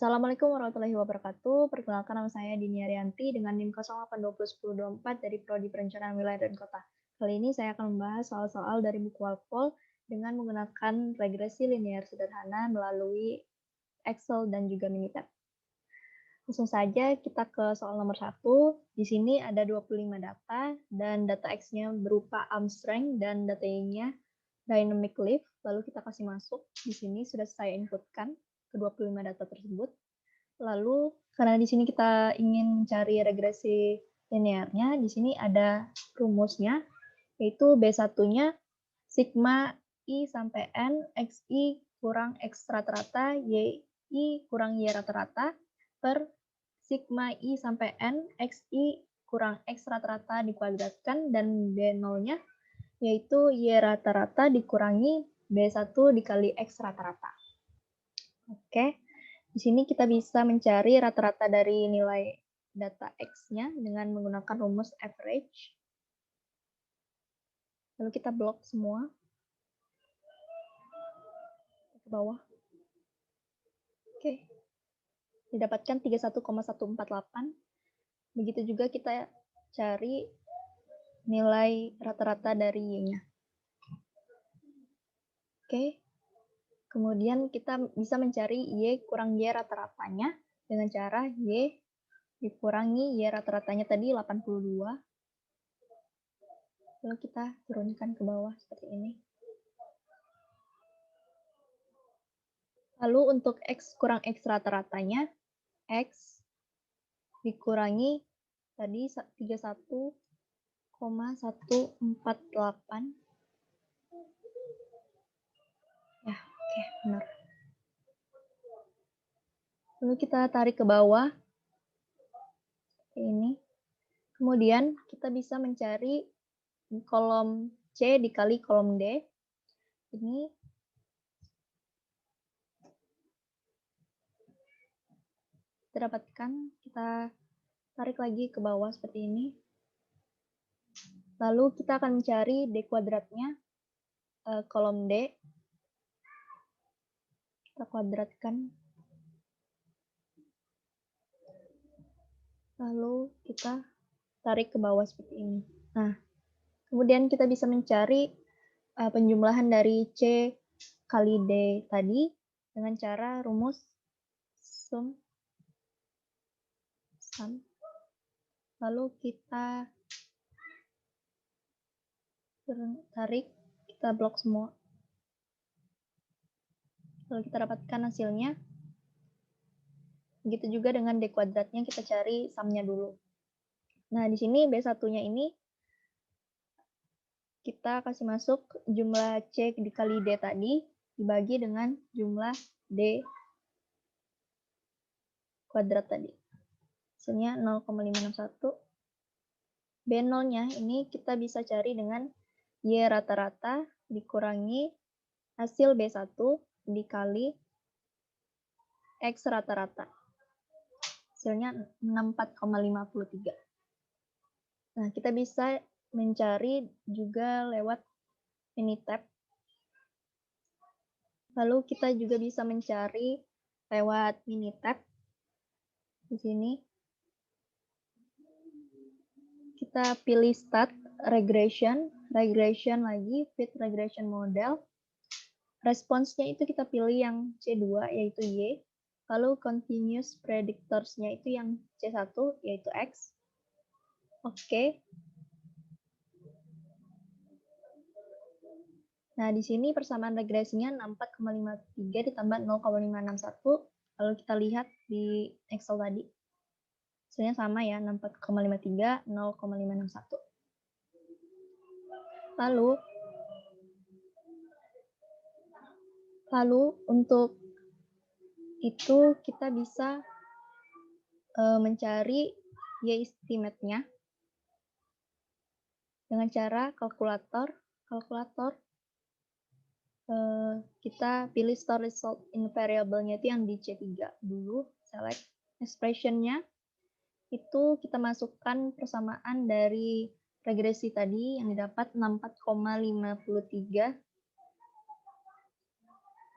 Assalamualaikum warahmatullahi wabarakatuh. Perkenalkan nama saya Dini Arianti dengan NIM 08201024 dari Prodi Perencanaan Wilayah dan Kota. Kali ini saya akan membahas soal-soal dari buku Walpole dengan menggunakan regresi linear sederhana melalui Excel dan juga Minitab. Langsung saja kita ke soal nomor 1. Di sini ada 25 data dan data X-nya berupa arm strength dan data Y-nya dynamic lift. Lalu kita kasih masuk. Di sini sudah saya inputkan ke 25 data tersebut. Lalu karena di sini kita ingin mencari regresi linearnya, di sini ada rumusnya, yaitu B1-nya sigma I sampai N XI kurang X rata-rata YI kurang Y rata-rata per sigma I sampai N XI kurang X rata-rata dikuadratkan dan B0-nya yaitu Y rata-rata dikurangi B1 dikali X rata-rata. Oke, di sini kita bisa mencari rata-rata dari nilai data X-nya dengan menggunakan rumus average. Lalu kita blok semua ke bawah. Oke, didapatkan 31,148. Begitu juga kita cari nilai rata-rata dari Y-nya. Oke, kemudian kita bisa mencari Y kurang Y rata-ratanya dengan cara Y dikurangi Y rata-ratanya tadi 82. Lalu kita turunkan ke bawah seperti ini. Lalu untuk X kurang X rata-ratanya, X dikurangi tadi 31,148. Ya, oke, benar. Lalu kita tarik ke bawah, seperti ini. Kemudian kita bisa mencari kolom C dikali kolom D. Ini kita dapatkan, kita tarik lagi ke bawah seperti ini. Lalu kita akan mencari D kuadratnya, kolom D. Kita kuadratkan. Lalu kita tarik ke bawah seperti ini. Nah, kemudian kita bisa mencari penjumlahan dari C kali D tadi dengan cara rumus sum. Lalu kita tarik, kita blok semua. Lalu kita dapatkan hasilnya. Begitu juga dengan D kuadratnya, kita cari sumnya dulu. Nah, di sini B1-nya ini kita kasih masuk jumlah C dikali D tadi dibagi dengan jumlah D kuadrat tadi. Hasilnya 0,561. B0-nya ini kita bisa cari dengan Y rata-rata dikurangi hasil B1 dikali X rata-rata. Hasilnya 64,53. Nah, kita bisa mencari juga lewat Minitab. Lalu kita juga bisa mencari lewat Minitab. Di sini kita pilih start regression lagi, fit regression model. Responsnya itu kita pilih yang C2 yaitu Y. Lalu continuous predictors-nya itu yang C1 yaitu X. Oke. Nah, di sini persamaan regresinya 64,53 ditambah 0,561. Lalu kita lihat di Excel tadi. Hasilnya sama ya, 64,53, 0,561. Lalu untuk itu kita bisa mencari Y estimate-nya dengan cara kalkulator. Kita pilih store result in variable-nya itu yang di C3 dulu, select expression-nya. Itu kita masukkan persamaan dari regresi tadi yang didapat 64,53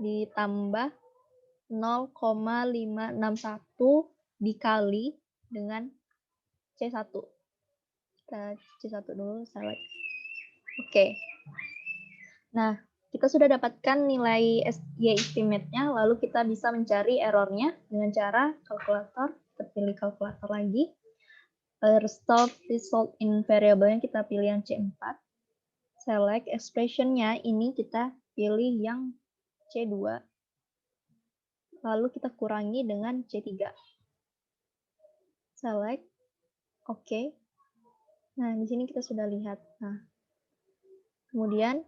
ditambah 0,561 dikali dengan C1. Kita C1 dulu, select. Oke. Nah, kita sudah dapatkan nilai Y estimate-nya, lalu kita bisa mencari errornya dengan cara kalkulator. Kita pilih kalkulator lagi. Restore result in variable-nya kita pilih yang C4. Select expression-nya, ini kita pilih yang C2. Lalu kita kurangi dengan C3. Select. Oke. Nah, di sini kita sudah lihat. Nah, kemudian,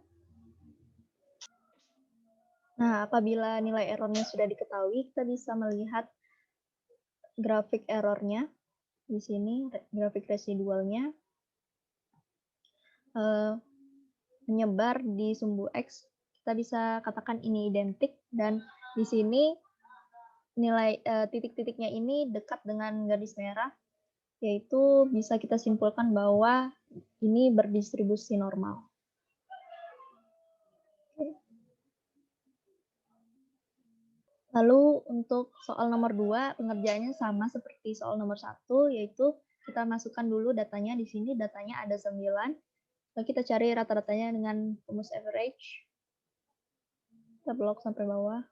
apabila nilai errornya sudah diketahui, kita bisa melihat grafik errornya. Di sini, grafik residualnya menyebar di sumbu X. Kita bisa katakan ini identik, dan di sini nilai titik-titiknya ini dekat dengan garis merah, yaitu bisa kita simpulkan bahwa ini berdistribusi normal. Lalu untuk soal nomor 2, pengerjaannya sama seperti soal nomor 1, yaitu kita masukkan dulu datanya. Di sini datanya ada 9. Lalu kita cari rata-ratanya dengan rumus average. Kita blok sampai bawah.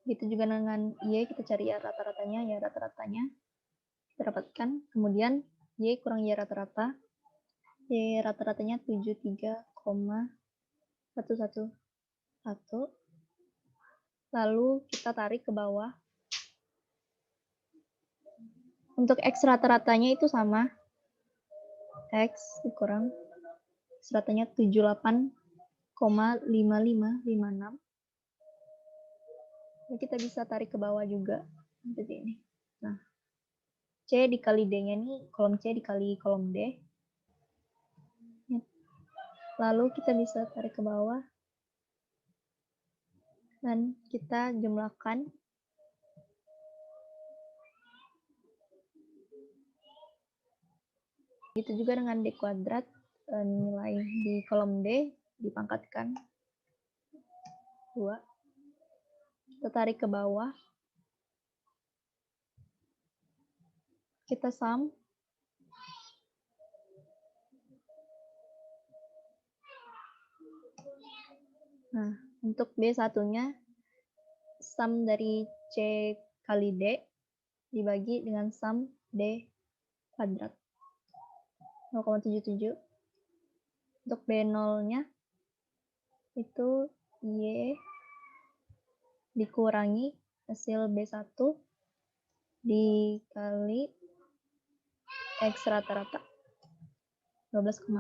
Gitu juga dengan Y, kita cari rata-ratanya, kita dapatkan. Kemudian Y kurang Y rata-rata. Y rata-ratanya 73,111. Lalu kita tarik ke bawah. Untuk X rata-ratanya itu sama. X dikurang X ratanya 78,5556. Nah, kita bisa tarik ke bawah juga. Seperti ini. Nah, C dikali D-nya ini kolom C dikali kolom D. Lalu kita bisa tarik ke bawah. Dan kita jumlahkan. Begitu juga dengan D kuadrat, nilai di kolom D dipangkatkan 2. Kita tarik ke bawah. Kita sum. Nah, untuk D1-nya, sum dari C kali D dibagi dengan sum D kuadrat. 0,77. Untuk B0-nya, itu Y dikurangi hasil B1 dikali X rata-rata 12,06.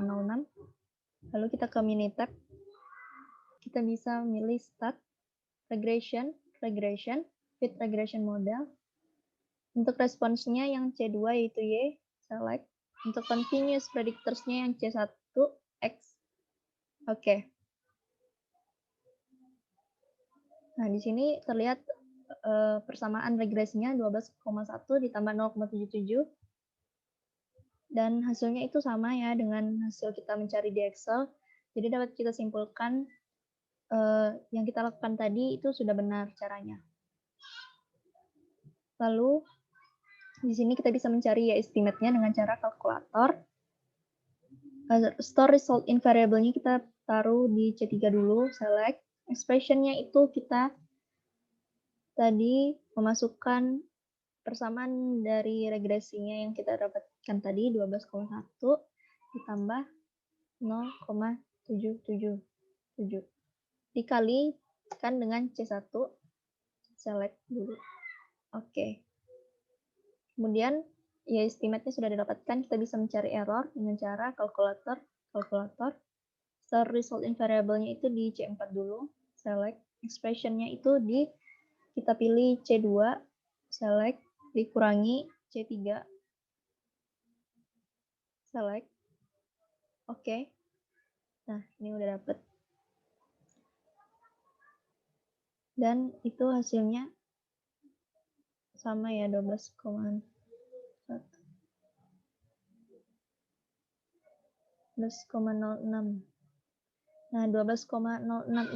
Lalu kita ke Minitab. Kita bisa milih Start, Regression, Fit Regression Model. Untuk responsnya yang C2 yaitu Y, select. Untuk Continuous Predictors-nya yang C1, X. Oke. Nah, di sini terlihat persamaan regresinya 12,1 ditambah 0,77. Dan hasilnya itu sama ya dengan hasil kita mencari di Excel. Jadi dapat kita simpulkan yang kita lakukan tadi itu sudah benar caranya. Lalu di sini kita bisa mencari ya estimate-nya dengan cara kalkulator. Store result in variable-nya kita taruh di C3 dulu, select. Expression-nya itu kita tadi memasukkan persamaan dari regresinya yang kita dapatkan tadi 12,1 ditambah 0,777 dikalikan dengan C1, select dulu. Oke. Kemudian ya estimate-nya sudah didapatkan, kita bisa mencari error dengan cara kalkulator. Store result in variable-nya itu di C4 dulu, select. Expression-nya itu kita pilih C2, select, dikurangi C3, select. Oke. Nah, ini udah dapet. Dan itu hasilnya sama ya, 12,1. 12,06. Nah, 12,06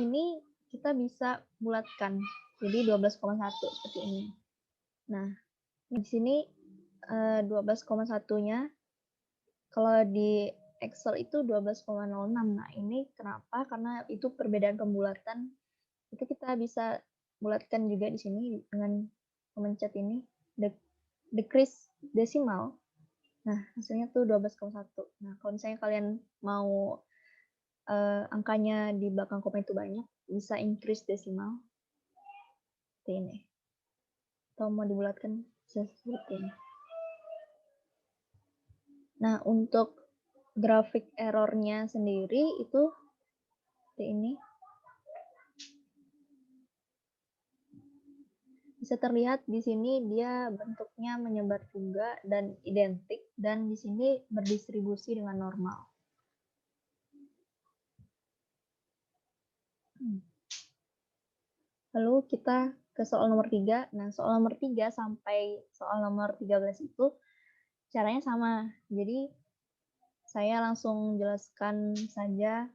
ini kita bisa bulatkan. Jadi 12,1 seperti ini. Nah, di sini 12,1-nya kalau di Excel itu 12,06. Nah, ini kenapa? Karena itu perbedaan pembulatan. Itu kita bisa bulatkan juga di sini dengan memencet ini decrease desimal. Nah, hasilnya tuh 12,1. Nah, kalau misalnya kalian mau angkanya di belakang koma itu banyak, bisa increase desimal seperti ini. Atau mau dibulatkan seperti ini. Nah, untuk grafik errornya sendiri itu seperti ini. Bisa terlihat di sini dia bentuknya menyebar juga dan identik, dan di sini berdistribusi dengan normal. Lalu kita ke soal nomor 3. Nah, soal nomor 3 sampai soal nomor 13 itu caranya sama. Jadi, saya langsung jelaskan saja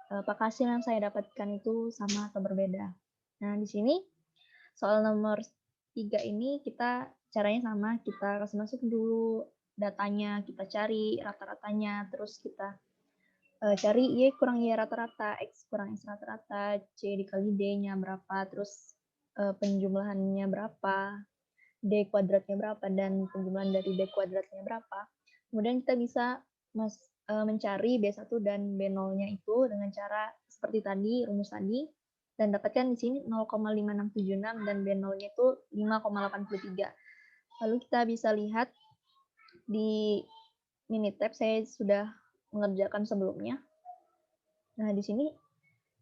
apakah hasil yang saya dapatkan itu sama atau berbeda. Nah, di sini soal nomor 3 ini kita caranya sama, kita kasih masuk dulu datanya, kita cari rata-ratanya, terus kita cari Y kurang Y rata-rata, X kurang X rata-rata, C dikali D-nya berapa, terus penjumlahannya berapa, D kuadratnya berapa, dan penjumlahan dari D kuadratnya berapa. Kemudian kita bisa mencari B1 dan B0-nya itu dengan cara seperti tadi, rumus tadi, dan dapatkan di sini 0,5676 dan B0-nya itu 5,83. Lalu kita bisa lihat di Minitab saya sudah mengerjakan sebelumnya. Nah, di sini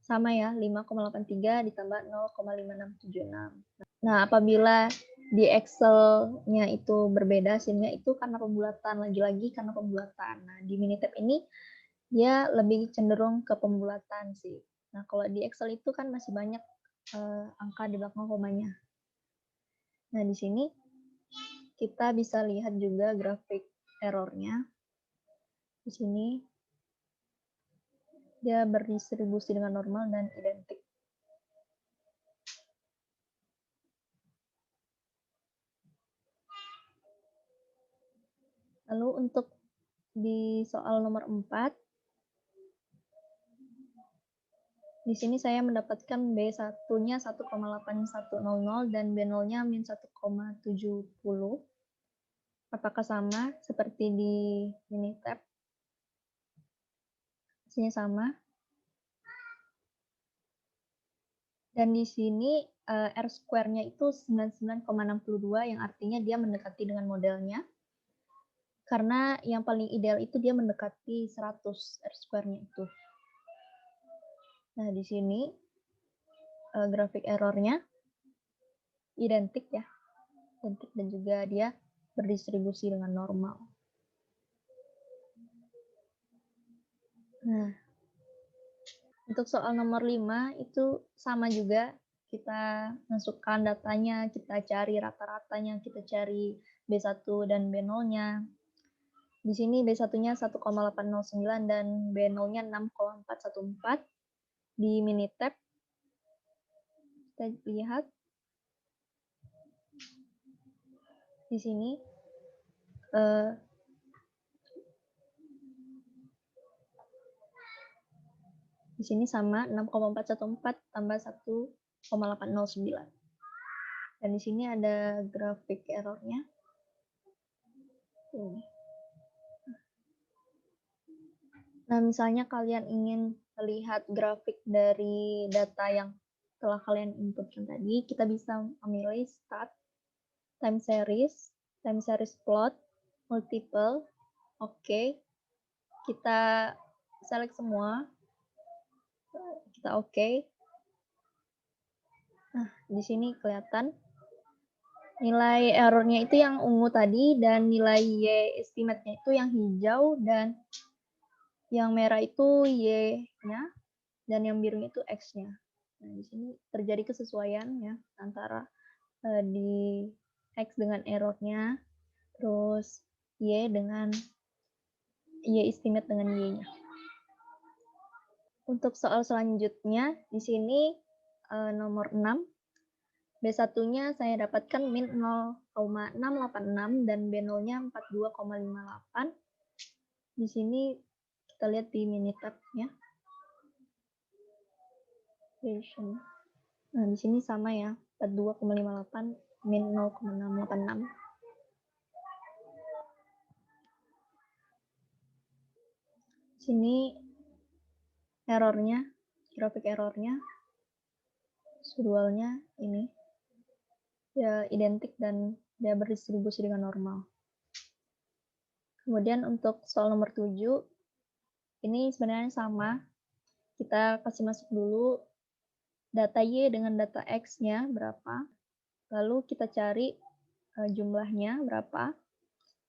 sama ya, 5,83 ditambah 0,5676. Nah, apabila di Excel-nya itu berbeda hasilnya itu karena pembulatan, lagi-lagi karena pembulatan. Nah, di Minitab ini dia lebih cenderung ke pembulatan sih. Nah, kalau di Excel itu kan masih banyak angka di belakang komanya. Nah, di sini kita bisa lihat juga grafik errornya. Di sini dia berdistribusi dengan normal dan identik. Lalu untuk di soal nomor 4, di sini saya mendapatkan B1-nya 1,8100 dan B0-nya min 1,70. Apakah sama seperti di Minitab? Hasilnya sama. Dan di sini R square-nya itu 99,62 yang artinya dia mendekati dengan modelnya. Karena yang paling ideal itu dia mendekati 100 R square-nya itu. Nah, di sini grafik errornya identik ya. Identik dan juga dia berdistribusi dengan normal. Nah, untuk soal nomor 5 itu sama juga. Kita masukkan datanya, kita cari rata-ratanya, kita cari B1 dan B0-nya. Di sini B1-nya 1,809 dan B0-nya 6,414. Di Minitab kita lihat di sini di sini sama 6,414 tambah 1,809. Dan di sini ada grafik errornya. Ini. Nah, misalnya kalian ingin melihat grafik dari data yang telah kalian inputkan tadi, kita bisa memilih start, time series plot, multiple, oke. Kita select semua, kita oke. Nah, di sini kelihatan nilai errornya itu yang ungu tadi, dan nilai Y estimate-nya itu yang hijau, dan yang merah itu Y-nya, dan yang birunya itu X-nya. Nah, di sini terjadi kesesuaian ya antara di X dengan errornya, terus Y dengan Y estimate dengan Y-nya. Untuk soal selanjutnya, di sini nomor 6. B1-nya saya dapatkan min 0,686 dan B0-nya 42,58. Di sini kita lihat di Minitab-nya. Nah, di sini sama ya, 42,58 min 0,686. Sini errornya, grafik errornya, residualnya ini ya identik dan dia berdistribusi dengan normal. Kemudian untuk soal nomor 7, ini sebenarnya sama. Kita kasih masuk dulu data Y dengan data X-nya berapa. Lalu kita cari jumlahnya berapa.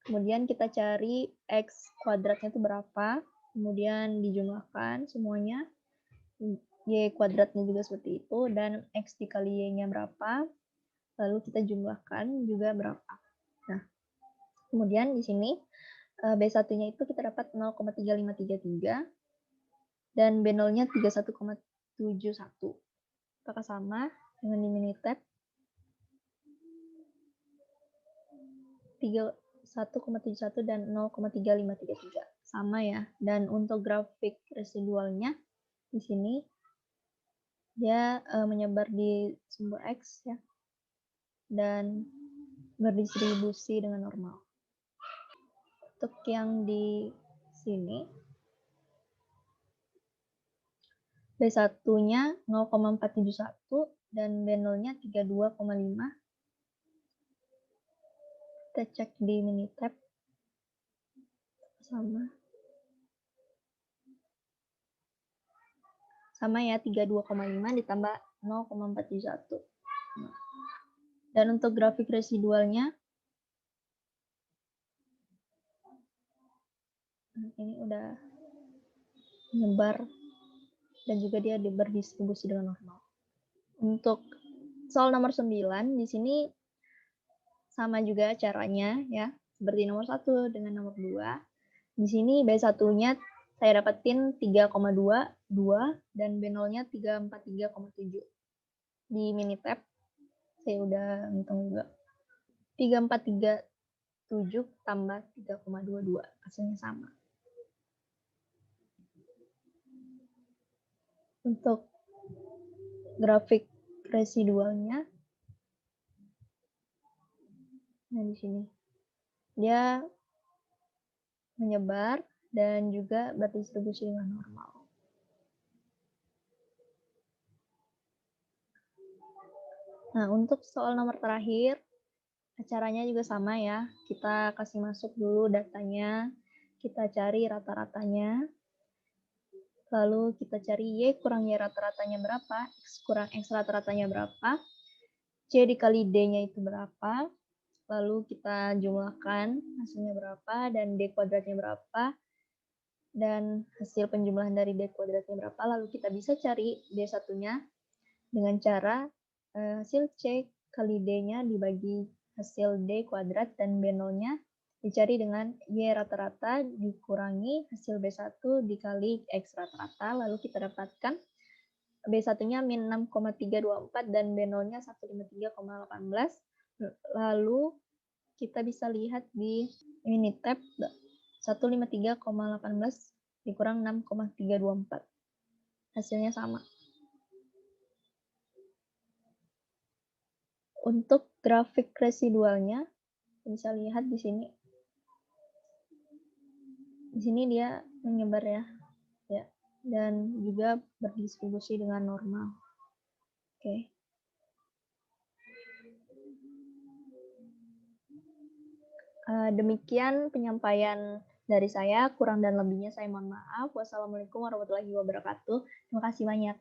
Kemudian kita cari X kuadratnya itu berapa. Kemudian dijumlahkan semuanya. Y kuadratnya juga seperti itu. Dan X dikali Y-nya berapa. Lalu kita jumlahkan juga berapa. Nah, kemudian di sini B1-nya itu kita dapat 0,3533 dan B0-nya 31,71. Apakah sama dengan di Minitab? 31,71 dan 0,3533. Sama ya. Dan untuk grafik residualnya di sini dia menyebar di sumber X ya. Dan berdistribusi dengan normal. Untuk yang di sini B1-nya 0,471 dan B0-nya 32,5. Kita cek di Minitab. Sama ya, 32,5 ditambah 0,471. Dan untuk grafik residualnya ini udah menyebar dan juga dia berdistribusi dengan normal. Untuk soal nomor 9 di sini sama juga caranya ya, seperti nomor 1 dengan nomor 2. Di sini B1-nya saya dapetin 3,22 dan B0-nya 343,7. Di Minitab saya udah ngitung juga. 3437 tambah 3,22 hasilnya sama. Untuk grafik residualnya, nah di sini dia menyebar dan juga berdistribusi dengan normal. Nah, untuk soal nomor terakhir, caranya juga sama ya. Kita kasih masuk dulu datanya, kita cari rata-ratanya. Lalu kita cari Y kurang Y rata-ratanya berapa, X kurang X rata-ratanya berapa, C dikali D-nya itu berapa, lalu kita jumlahkan hasilnya berapa, dan D kuadratnya berapa, dan hasil penjumlahan dari D kuadratnya berapa, lalu kita bisa cari D1-nya dengan cara hasil C kali D-nya dibagi hasil D kuadrat, dan B0-nya dicari dengan Y rata-rata dikurangi hasil B1 dikali X rata-rata, lalu kita dapatkan B1-nya min 6,324 dan B0-nya 153,18. Lalu kita bisa lihat di Minitab 153,18 dikurang 6,324. Hasilnya sama. Untuk grafik residualnya bisa lihat di sini. Di sini dia menyebar ya, dan juga berdistribusi dengan normal. Oke. Demikian penyampaian dari saya, kurang dan lebihnya saya mohon maaf. Wassalamualaikum warahmatullahi wabarakatuh. Terima kasih banyak.